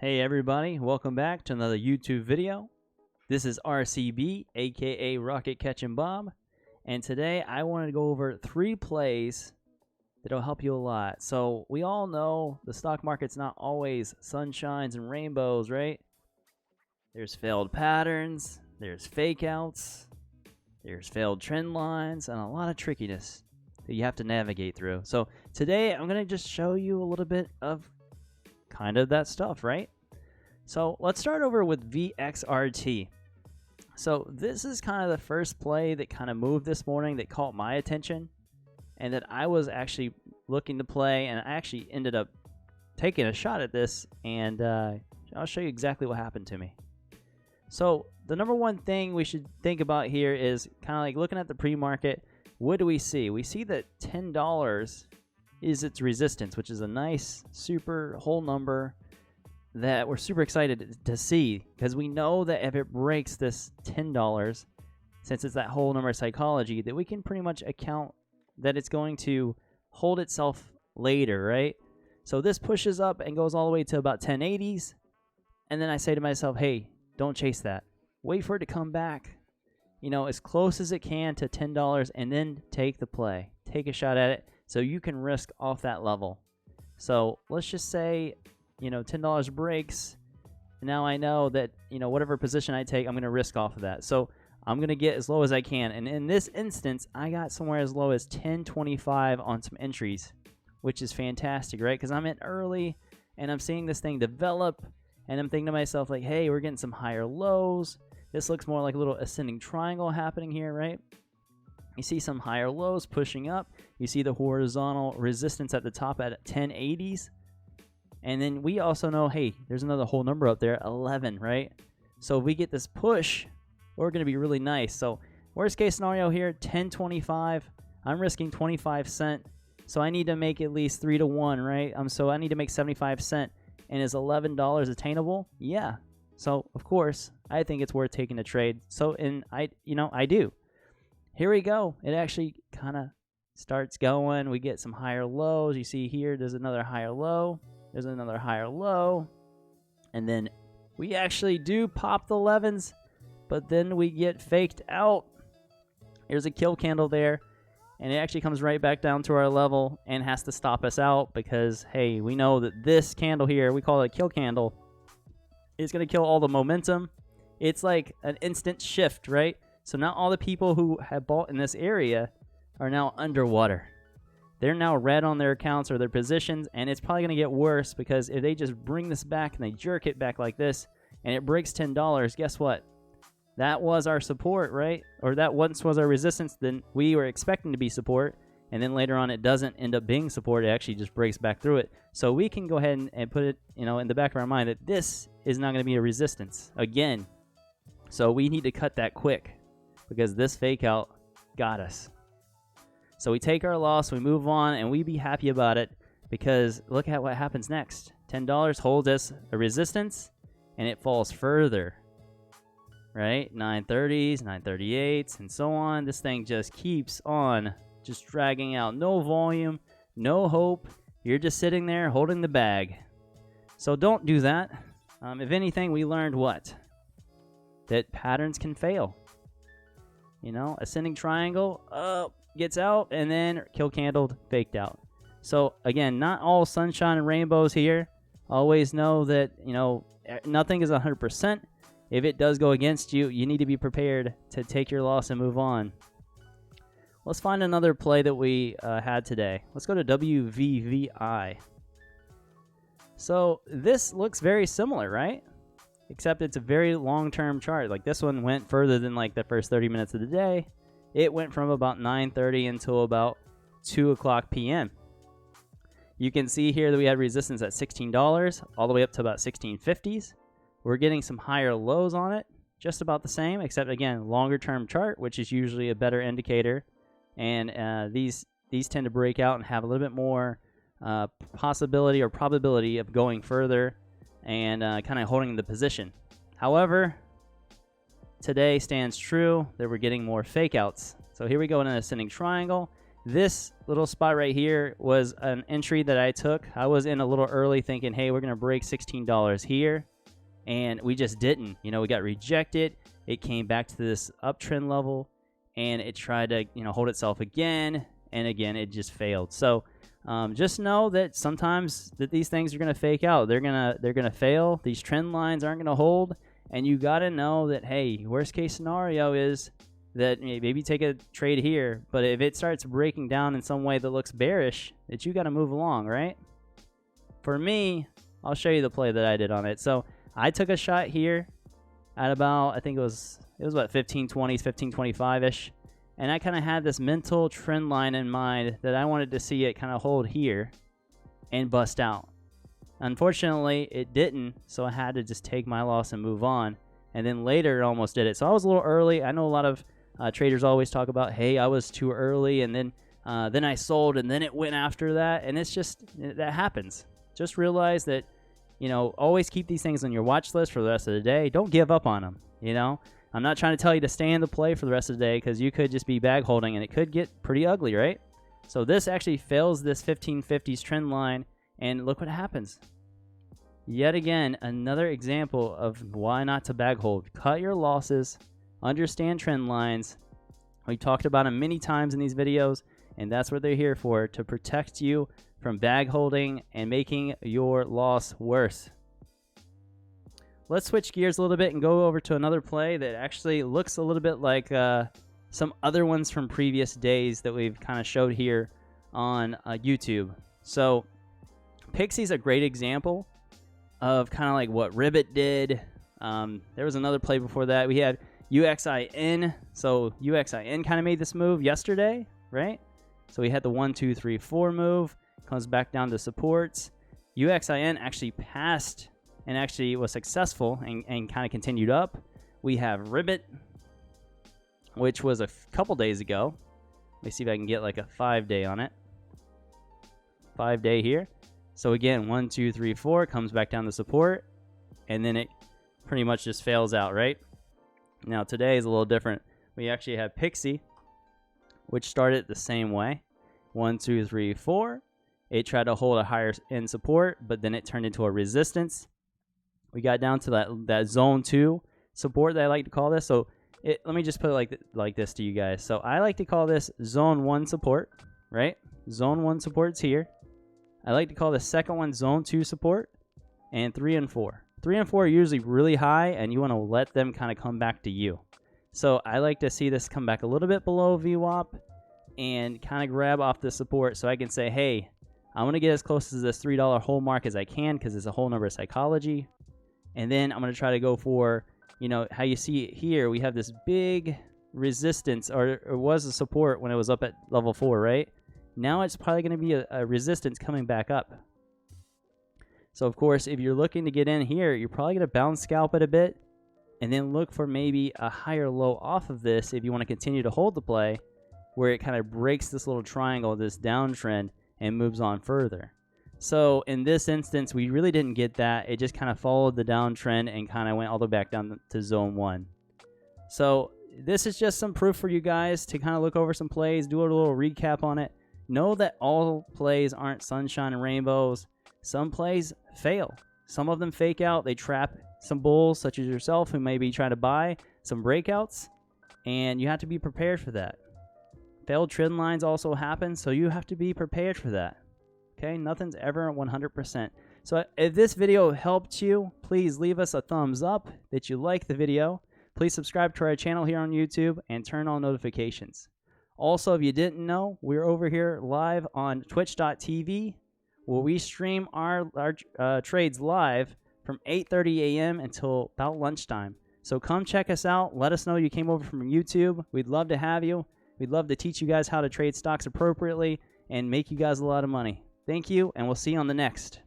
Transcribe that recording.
Hey everybody, welcome back to another YouTube video. This is RCB, aka Rocket Catching Bob, and today I wanted to go over 3 plays that'll help you a lot. So we all know the stock market's not always sunshines and rainbows, right? There's failed patterns, there's fake outs, there's failed trend lines, and a lot of trickiness that you have to navigate through. So today I'm going to just show you a little bit of kind of that stuff, right? So let's start over with VXRT. So this is kind of the first play that kind of moved this morning that caught my attention and that I was actually looking to play, and I actually ended up taking a shot at this, and I'll show you exactly what happened to me. So the number one thing we should think about here is kind of like looking at the pre-market. What do we see? We see that $10 is its resistance, which is a nice super whole number that we're super excited to see, because we know that if it breaks this $10, since it's that whole number psychology, that we can pretty much account that it's going to hold itself later, right? So this pushes up and goes all the way to about 1080s, and then I say to myself, hey, don't chase that. Wait for it to come back, you know, as close as it can to $10, and then take the play. Take a shot at it so you can risk off that level. So let's just say, you know, $10 breaks. Now I know that, you know, whatever position I take, I'm going to risk off of that. So I'm going to get as low as I can. And in this instance, I got somewhere as low as 10.25 on some entries, which is fantastic, right? Because I'm in early and I'm seeing this thing develop, and I'm thinking to myself, like, hey, we're getting some higher lows. This looks more like a little ascending triangle happening here, right? You see some higher lows pushing up. You see the horizontal resistance at the top at 1080s. And then we also know, hey, there's another whole number up there, 11, right? So if we get this push, we're going to be really nice. So worst case scenario here, 10.25. I'm risking 25 cents. So I need to make at least 3 to 1, right? So I need to make 75 cents. And is $11 attainable? Yeah. So of course, I think it's worth taking a trade. So, and I do. Here we go. It actually kind of starts going. We get some higher lows. You see here, there's another higher low. There's another higher low. And then we actually do pop the 11s, but then we get faked out. Here's a kill candle there, and it actually comes right back down to our level and has to stop us out because, hey, we know that this candle here, we call it a kill candle, is going to kill all the momentum. It's like an instant shift, right? So now all the people who have bought in this area are now underwater. They're now red on their accounts or their positions, and it's probably going to get worse because if they just bring this back and they jerk it back like this and it breaks $10, guess what? That was our support, right? Or that once was our resistance, then we were expecting to be support, and then later on it doesn't end up being support. It actually just breaks back through it. So we can go ahead and put it, you know, in the back of our mind that this is not going to be a resistance again. So we need to cut that quick because this fake out got us. So we take our loss, we move on, and we be happy about it because look at what happens next. $10 holds us a resistance, and it falls further, right? 930s, 938s, and so on. This thing just keeps on just dragging out. No volume, no hope. You're just sitting there holding the bag. So don't do that. If anything, we learned what? That patterns can fail. You know, ascending triangle, gets out, and then kill candled, faked out. So again, not all sunshine and rainbows here. Always know that, you know, nothing is 100%. If it does go against you, you need to be prepared to take your loss and move on. Let's find another play that we had today. Let's go to WVVI. So this looks very similar, right? Except it's a very long-term chart. Like this one went further than like the first 30 minutes of the day. It went from about 9:30 until about 2 o'clock p.m. You can see here that we had resistance at $16 all the way up to about 16.50s. We're getting some higher lows on it, just about the same, except again, longer term chart, which is usually a better indicator. And these tend to break out and have a little bit more possibility or probability of going further and kind of holding the position. However, today stands true that we're getting more fake outs. So here we go in an ascending triangle, This little spot right here was an entry that I took. I was in a little early thinking, hey, we're going to break $16 here. And we just didn't. You know, we got rejected. It came back to this uptrend level, and it tried to, you know, hold itself again. And again, it just failed. So just know that sometimes that these things are going to fake out. They're gonna fail. These trend lines aren't going to hold. And you got to know that, hey, worst case scenario is that maybe take a trade here, but if it starts breaking down in some way that looks bearish, that you got to move along, right? For me, I'll show you the play that I did on it. So I took a shot here at about, I think it was about 1520s, 1525-ish, and I kind of had this mental trend line in mind that I wanted to see it kind of hold here and bust out. Unfortunately, it didn't, so I had to just take my loss and move on. And then later, it almost did it. So I was a little early. I know a lot of traders always talk about, hey, I was too early, and then I sold, and then it went after that, and it's just, that happens. Just realize that, you know, always keep these things on your watch list for the rest of the day. Don't give up on them, you know. I'm not trying to tell you to stay in the play for the rest of the day, because you could just be bag holding, and it could get pretty ugly, right? So this actually fails this 1550s trend line, and look what happens. Yet again, another example of why not to bag hold. Cut your losses. Understand trend lines. We talked about them many times in these videos, and that's what they're here for, to protect you from bag holding and making your loss worse. Let's switch gears a little bit and go over to another play that actually looks a little bit like some other ones from previous days that we've kind of showed here on YouTube. So Pixie's a great example of kind of like what Ribbit did. There was another play before that. We had UXIN. So UXIN kind of made this move yesterday, right? So we had the 1, 2, 3, 4 move. Comes back down to supports. UXIN actually passed and actually was successful and kind of continued up. We have Ribbit, which was a couple days ago. Let me see if I can get like a 5-day on it. 5-day here. So again, 1, 2, 3, 4 comes back down to support, and then it pretty much just fails out, right? Now today is a little different. We actually have Pixie, which started the same way. 1, 2, 3, 4. It tried to hold a higher end support, but then it turned into a resistance. We got down to that zone 2 support that I like to call this. So let me just put it like this to you guys. So I like to call this zone 1 support, right? Zone 1 support's here. I like to call the second one zone 2 support, and 3 and 4. 3 and 4 are usually really high, and you want to let them kind of come back to you. So I like to see this come back a little bit below VWAP and kind of grab off the support so I can say, hey, I want to get as close to this $3 hold mark as I can, because it's a whole number of psychology. And then I'm going to try to go for, you know, how you see it here. We have this big resistance, or it was a support when it was up at level 4, right? Now it's probably going to be a resistance coming back up. So, of course, if you're looking to get in here, you're probably going to bounce scalp it a bit and then look for maybe a higher low off of this if you want to continue to hold the play, where it kind of breaks this little triangle, this downtrend, and moves on further. So in this instance, we really didn't get that. It just kind of followed the downtrend and kind of went all the way back down to zone 1. So this is just some proof for you guys to kind of look over some plays, do a little recap on it. Know that all plays aren't sunshine and rainbows. Some plays fail. Some of them fake out. They trap some bulls, such as yourself, who may be trying to buy some breakouts, and you have to be prepared for that. Failed trend lines also happen, so you have to be prepared for that. Okay, nothing's ever 100%. So if this video helped you, please leave us a thumbs up that you like the video. Please subscribe to our channel here on YouTube and turn on notifications. Also, if you didn't know, we're over here live on twitch.tv, where we stream our trades live from 8:30 a.m. until about lunchtime. So come check us out. Let us know you came over from YouTube. We'd love to have you. We'd love to teach you guys how to trade stocks appropriately and make you guys a lot of money. Thank you, and we'll see you on the next.